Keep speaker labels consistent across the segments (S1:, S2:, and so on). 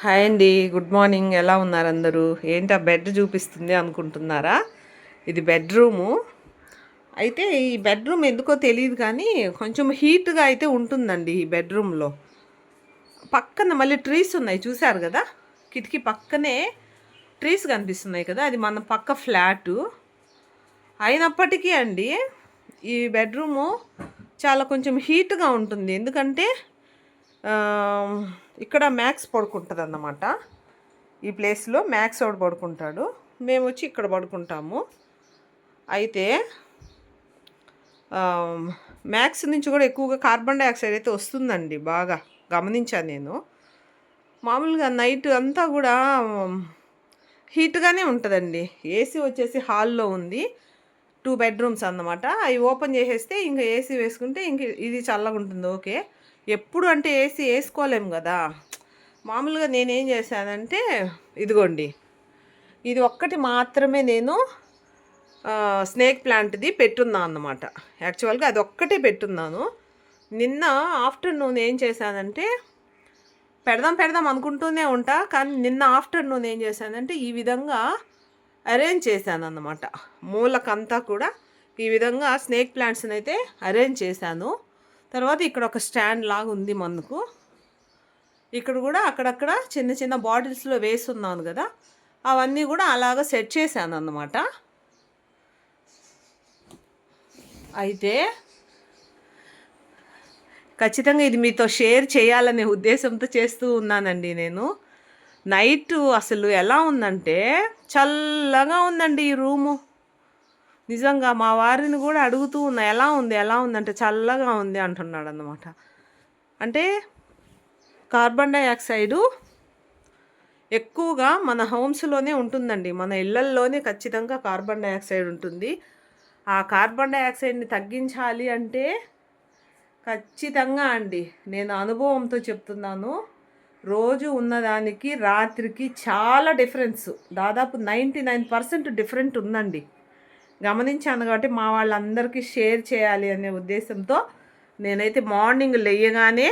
S1: Hi అండి, good morning. ఎలా ఉన్నారు అందరూ? ఏంటి ఆ బెడ్ చూపిస్తుంది అనుకుంటున్నారా? ఇది బెడ్రూము. అయితే ఈ బెడ్రూమ్ ఎందుకో తెలియదు కానీ కొంచెం హీట్గా అయితే ఉంటుందండి ఈ బెడ్రూమ్లో. పక్కన మళ్ళీ ట్రీస్ ఉన్నాయి, చూశారు కదా? కిటికీ పక్కనే ట్రీస్ కనిపిస్తున్నాయి కదా, అది మన పక్క ఫ్లాటు. అయినప్పటికీ అండి ఈ బెడ్రూము చాలా కొంచెం హీట్గా ఉంటుంది. ఎందుకంటే ఆ, ఇక్కడ మ్యాక్స్ పడుకుంటుంది అన్నమాట. ఈ ప్లేస్లో మ్యాక్స్ ఒకడు పడుకుంటాడు, మేము వచ్చి ఇక్కడ పడుకుంటాము. అయితే మ్యాక్స్ నుంచి కూడా ఎక్కువగా కార్బన్ డైఆక్సైడ్ అయితే వస్తుందండి, బాగా గమనించాను నేను. మామూలుగా నైట్ అంతా కూడా హీట్గానే ఉంటుందండి. ఏసీ వచ్చేసి హాల్లో ఉంది, 2 బెడ్రూమ్స్ అన్నమాట. అవి ఓపెన్ చేసేస్తే ఇంకా ఏసీ వేసుకుంటే ఇంక ఇది చల్లగా ఉంటుంది. ఓకే, ఎప్పుడు అంటే ఏసీ వేసుకోలేము కదా. మామూలుగా నేనేం చేశానంటే ఇదిగోండి, ఇది ఒక్కటి మాత్రమే నేను స్నేక్ ప్లాంట్ది పెట్టున్నాను అన్నమాట. యాక్చువల్గా అది ఒక్కటే పెట్టున్నాను. నిన్న ఆఫ్టర్నూన్ ఏం చేశానంటే పెడదాం అనుకుంటూనే ఉంటా, కానీ నిన్న ఆఫ్టర్నూన్ ఏం చేశానంటే ఈ విధంగా అరేంజ్ చేశాను అన్నమాట. మూలకంతా కూడా ఈ విధంగా స్నేక్ ప్లాంట్స్ని అయితే అరేంజ్ చేశాను. తర్వాత ఇక్కడ ఒక స్టాండ్ లాగా ఉంది మనకు. ఇక్కడ కూడా అక్కడక్కడ చిన్న చిన్న బాటిల్స్లో వేస్తున్నాను కదా, అవన్నీ కూడా అలాగ సెట్ చేశాను అన్నమాట. అయితే ఖచ్చితంగా ఇది మీతో షేర్ చేయాలనే ఉద్దేశంతో చేస్తూ ఉన్నానండి నేను. నైట్ అసలు ఎలా ఉందంటే చల్లగా ఉందండి ఈ రూము. నిజంగా మా వారిని కూడా అడుగుతూ ఉన్నా, ఎలా ఉందంటే చల్లగా ఉంది అంటున్నాడు అన్నమాట. అంటే కార్బన్ డైఆక్సైడు ఎక్కువగా మన హోమ్స్లోనే ఉంటుందండి, మన ఇళ్లల్లోనే ఖచ్చితంగా కార్బన్ డైఆక్సైడ్ ఉంటుంది. ఆ కార్బన్ డైఆక్సైడ్ని తగ్గించాలి అంటే ఖచ్చితంగా అండి, నేను అనుభవంతో చెప్తున్నాను, రోజు ఉన్నదానికి రాత్రికి చాలా డిఫరెన్స్, దాదాపు 99% డిఫరెంట్ ఉందండి. గమనించాను కాబట్టి మా వాళ్ళందరికీ షేర్ చేయాలి అనే ఉద్దేశంతో నేనైతే మార్నింగ్ లేయగానే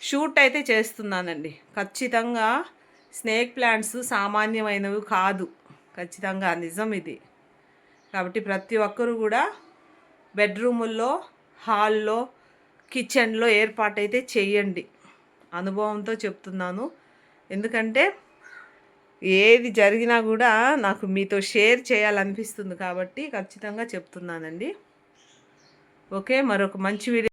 S1: షూట్ అయితే చేస్తున్నానండి. ఖచ్చితంగా స్నేక్ ప్లాంట్స్ సామాన్యమైనవి కాదు, ఖచ్చితంగా నిజం ఇది. కాబట్టి ప్రతి ఒక్కరూ కూడా బెడ్రూముల్లో, హాల్లో, కిచెన్లో ఏర్పాటైతే చేయండి. అనుభవంతో చెప్తున్నాను. ఎందుకంటే ఏది జరిగినా కూడా నాకు మీతో షేర్ చేయాలనిపిస్తుంది కాబట్టి ఖచ్చితంగా చెప్తున్నానండి. ఓకే, మరొక మంచి వీడియో